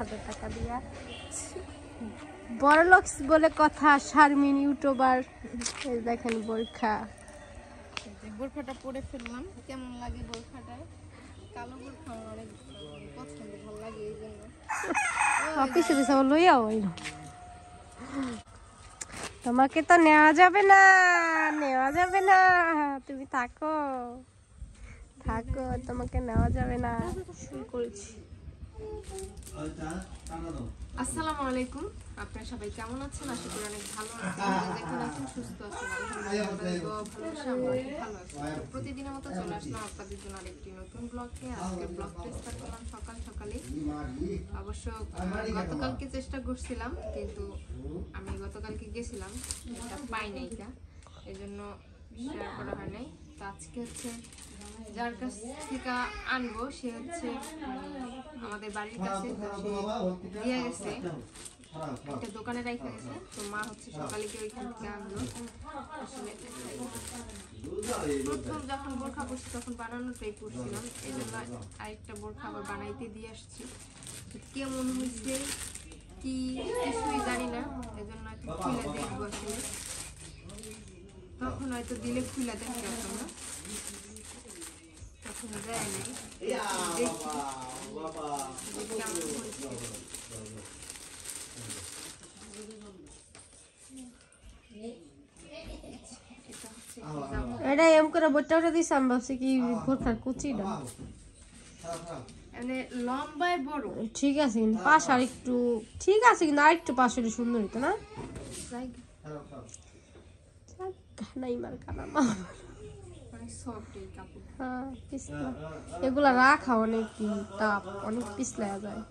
1000 টাকা দিয়া বড় লোক বলে কথা শারমিন ইউটিউবার এই দেখেন বোরখা এই বোরখাটা পরে ফেললাম কেমন লাগে বোরখাটা কালো বোরখা অনেক পছন্দ ভালো লাগে এইজন্য অফিসে দিছে লইয়া হইল তোমাকে তো নেওয়া যাবে না তুমি থাকো তোমাকে নেওয়া যাবে না শুরু করেছি আসসালামু আলাইকুম আপনারা সবাই কেমন আছেন আশা করি অনেক ভালো আছেন দেখুন আছেন সুস্থ আছেন আলহামদুলিল্লাহ ভালোবাসা আমরা ভালো আছি প্রতিদিনের মতো চলে আসলাম আপনাদের জন্য আরেকটি নতুন ব্লগে আজকে ব্লগটা স্টার্ট করলাম সকালে অবশ্য গতকালকে চেষ্টা করছিলাম কিন্তু আমি গতকালকে গেছিলাম এটা পাই নাই এজন্য শেয়ার করা হয় নাই তো আজকে হচ্ছে যার কাছ থেকে আনবো সে হচ্ছে আমাদের বাড়ির কাছে দিয়ে গেছে একটা দোকানে রেখে গেছে তো মা হচ্ছে সকালে গিয়ে ওইখান থেকে আনলো আসলে প্রথম যখন বোরখা পরছি তখন বানানোটাই করছিলাম এই জন্য আরেকটা বোরখা আবার বানাইতে দিয়ে আসছি কেমন হয়েছে কি কিছুই জানি না এই জন্য একটু খুলে দেখবো আসলে তখন হয়তো দিলে খুলে দেখতে পারতাম না তখন যায় নাই এটা এম করে বটটা দিছে আমি ভাবছি কি বোরখার কুচিটা মানে লম্বায় বড় ঠিক আছে কিন্তু পাশ আর একটু ঠিক আছে কিন্তু আরেকটু পাশ হলে সুন্দর হতো না নাই মার কানা মা হ্যাঁ পিছলা এগুলা রাখা অনেক টাপ অনেক পিছলা যায়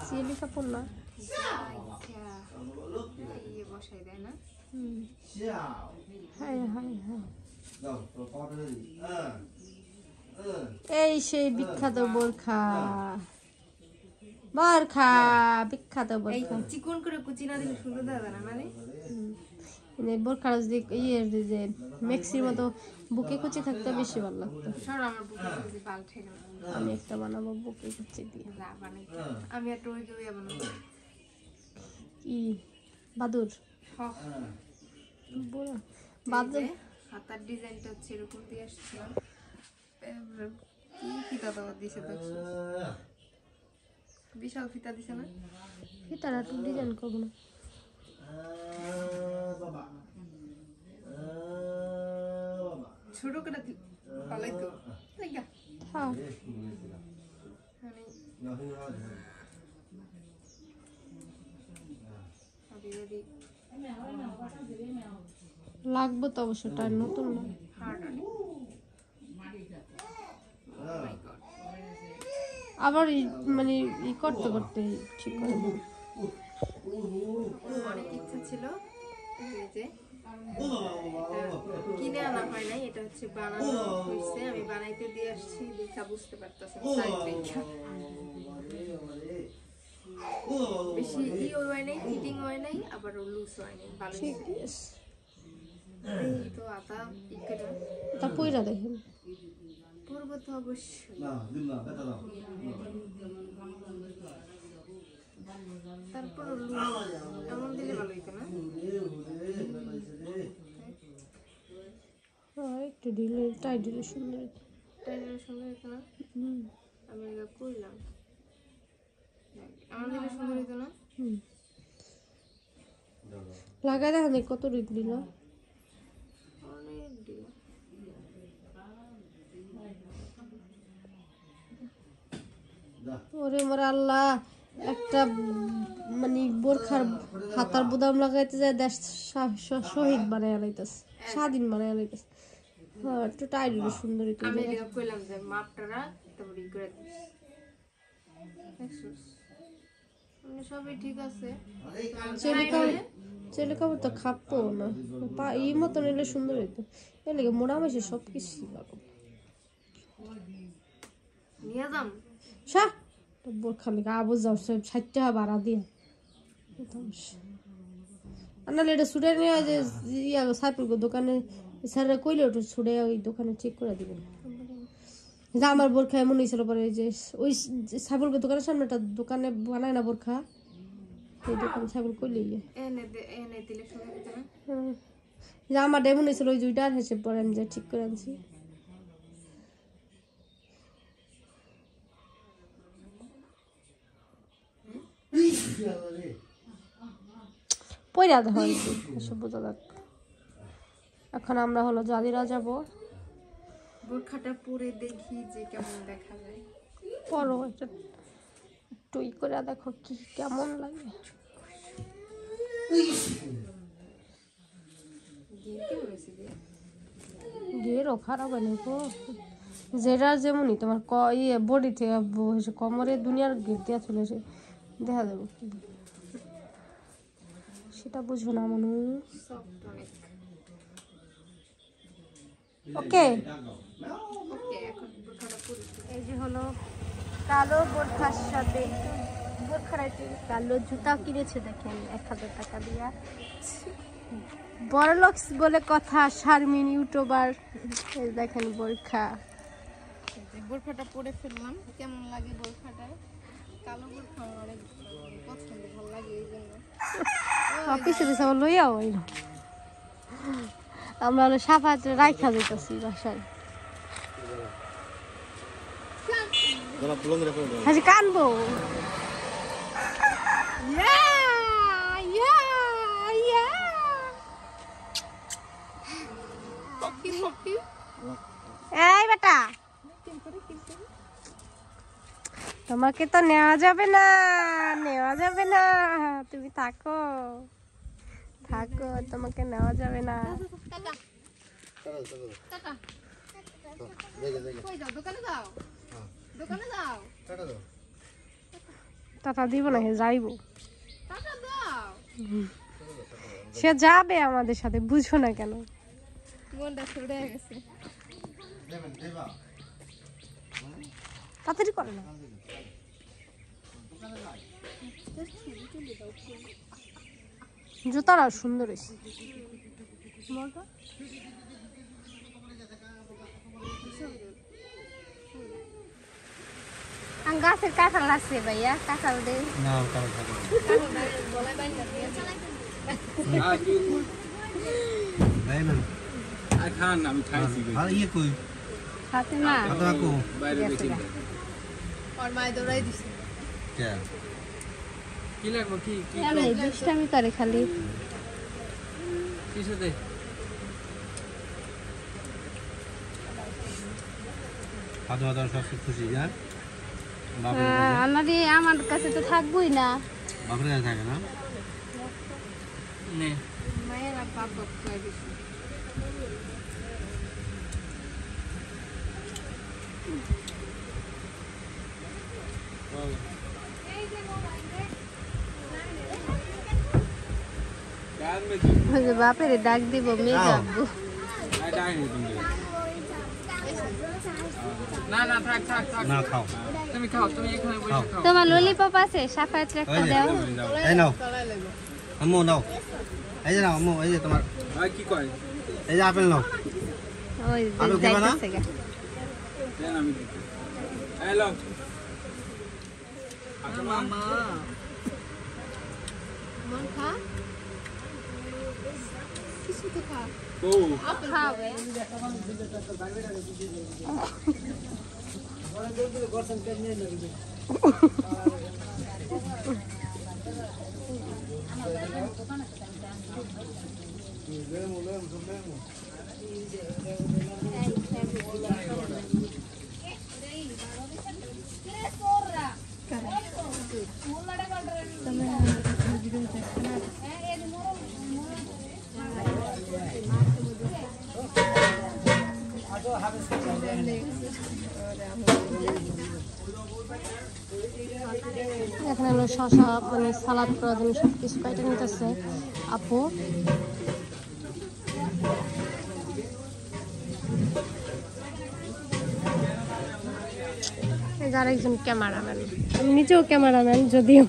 সিলি কাপড় না বসাই দেয় না এই সেই বিখ্যাত বোরখা বিখ্যাত বোরখা চিকন করে কুচি না দিলে সুন্দর দাদা না মানে বোরখার ইয়ের যে মেক্সির মতো বুকে কুচি থাকতে বেশি ভালো লাগতো আমি একটা বানাবো বুকে কুচি দিয়ে আমি একটা ওই বানাবো কি বাদুর বাদুর হাতার ডিজাইনটা হচ্ছে এরকম দিয়ে আসছিলাম কি ফিতা দেওয়া দিছে বিশাল ফিতা দিছে না ফিতাটা একটু ডিজাইন করবো না ছোট করে পালাই তো লাগবে তো অবশ্যটা নতুন না আবার মানে ই করতে করতে ঠিক করে অনেক ইচ্ছা ছিল যে কিনে আনা হয় নাই এটা হচ্ছে বানানো হয়েছে আমি বানাইতে দিয়ে আসছি দেখা বুঝতে পারতেছি বেশি ইও হয় নাই ফিটিং হয় নাই আবার লুজ হয় নাই ভালো এই তো আতা ইকেটা তা পয়রা দেখেন পূর্ব তো অবশ্যই তারপর এমন দিলে ভালো হইতো না একটু ঢিলে টাইট দিলে সুন্দর হইতো না আমি এটা করলাম এমন দিলে সুন্দর হইতো না লাগাই দেখেন কত রিট দিল অনেক দিল ওরে মোর আল্লাহ একটা মানে বোরখার হাতার বুদাম লাগাইতে যায় দেশ শহীদ বানায় লাইতেছে স্বাধীন বানায় লাইতেছে হ্যাঁ একটু টাইট হলে সুন্দর হইতো আমি এটা কইলাম যে মাপটা তারপর ই করে দিস সবই ঠিক আছে ছেলে কাপড় তো খাপো না এই মতন এলে সুন্দর হইতো এর লেগে মোড়া মাসে সব কিছু লাগো নিয়ে যাম বোরখা লেগে আবু যাও 60 টাকা ভাড়া দিয়ে আনালে এটা ছুটে নিয়ে যে সাইপুর দোকানে স্যাররা কইলে ওটা ছুটে ওই দোকানে চেক করে দিবেন যে আমার বোরখা এমন হয়েছিল পরে যে ওই সাইবুলকে দোকানের সামনে একটা দোকানে বানায় না বোরখা, ওই দোকান সাইবুল কইলে এনে দিলে সুন্দর হতো না? যে আমার এমন হয়েছিল ওই দুইটার হিসেব পরে আমি যে ঠিক করে আনছি। পয়রা দেখো এসব বোঝা যাক। এখন আমরা হলো জাজিরা যাব। বোরখাটা পরে দেখি যে কেমন দেখা যায়। পরো একটা টুই করে দেখো কি কেমন লাগে। গেরও খারাপ হয় নাকো, যেটা যেমনই তোমার ইয়ে বডি থেকে কোমরে দুনিয়ার গেট দেওয়া চলেছে, দেখা যাবে কি সেটা বুঝবো না মানুষ। ওকে এই যে হলো কালো বোরখার সাথে বোরখার একটি কালো জুতা কিনেছে দেখেন 1000 টাকা দিয়া। বড়লোকস বলে কথা, শারমিন ইউটিউবার। এই দেখেন বোরখা, বোরখাটা পরে ফেললাম। কেমন লাগে বোরখাটায়? কালো বোরখা আমার অনেক পছন্দ, ভালো লাগে এই জন্য। অফিসে দিছে আমার লইয়াও আইলো। আমরা হলো সাফাতে রাইখা যাইতাছি বাসায়। হাজি কানবো এই বেটা, তোমাকে তো নেওয়া যাবে না, নেওয়া যাবে না, তুমি থাকো থাকো, তোমাকে নেওয়া যাবে না। টাটা দিব না, হে যাইব, সে যাবে আমাদের সাথে, বুঝো না কেন? তাড়াতাড়ি করে না। জুতাটা সুন্দর হয়েছে। গাছের কাঁঠাল আছে ভাইয়া, কাঁঠাল দে আমি খাইছি হাতে না বাইরে দেখি আর মাই দৌড়াই দিছে। কি লাগবে কি কি দুষ্টামি করে খালি। কিছু দে আমার কাছে তো থাকবোই না। থাকে না নে মায়ের বাপ বাপ খাই দিছে। বাপের ডাক দিব, মেয়ে যাবো। না না থাক থাক থাক না খাও, তুমি খাও, তুমি এখানে বসে খাও। তোমার ললিপপ আছে, সাফায়াত একটা দাও। এই নাও আম্মু, নাও এই যে নাও আম্মু, এই যে তোমার আর কি কয় এই যে আপেল নাও। ওই আপেল খাবা না? যাইতেছে গা। দেন আমি দিতে। হ্যালো মামা মন খা কিছু তো খা। ও খাবে এখানে হলো শশা, মানে সালাদ করার জন্য সব কিছু কাটে নিতেছে আপু। যার একজন ক্যামেরাম্যান, আমি নিজেও ক্যামেরাম্যান যদিও।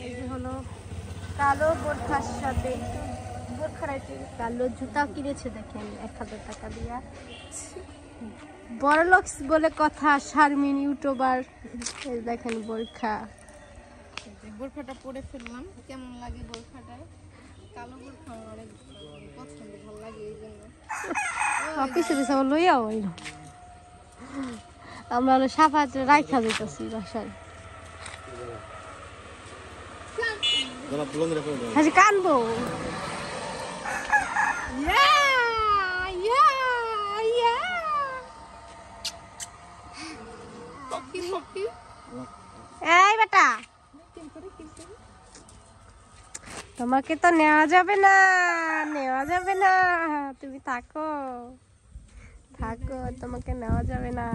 এই যে হলো কালো বোরখার সাথে বোরখা কালো জুতা কিনেছে দেখেন 1000 টাকা দিয়া। বড় লোক বলে কথা, শারমিন ইউটিউবার। এই দেখেন বোরখা, বোরখাটা পরে ফেললাম, কেমন লাগে বোরখাটা? কালো বোরখা আমার অনেক পছন্দ, ভালো লাগে এই জন্য। পিছে পিছে লইয়া হইল। আমরা হলো সাফাত রাইখা দিতেছি বাসায়। আজ কানবো। এই বেটা, তোমাকে তো নেওয়া যাবে না, নেওয়া যাবে না, তুমি থাকো থাকো, তোমাকে নেওয়া যাবে না।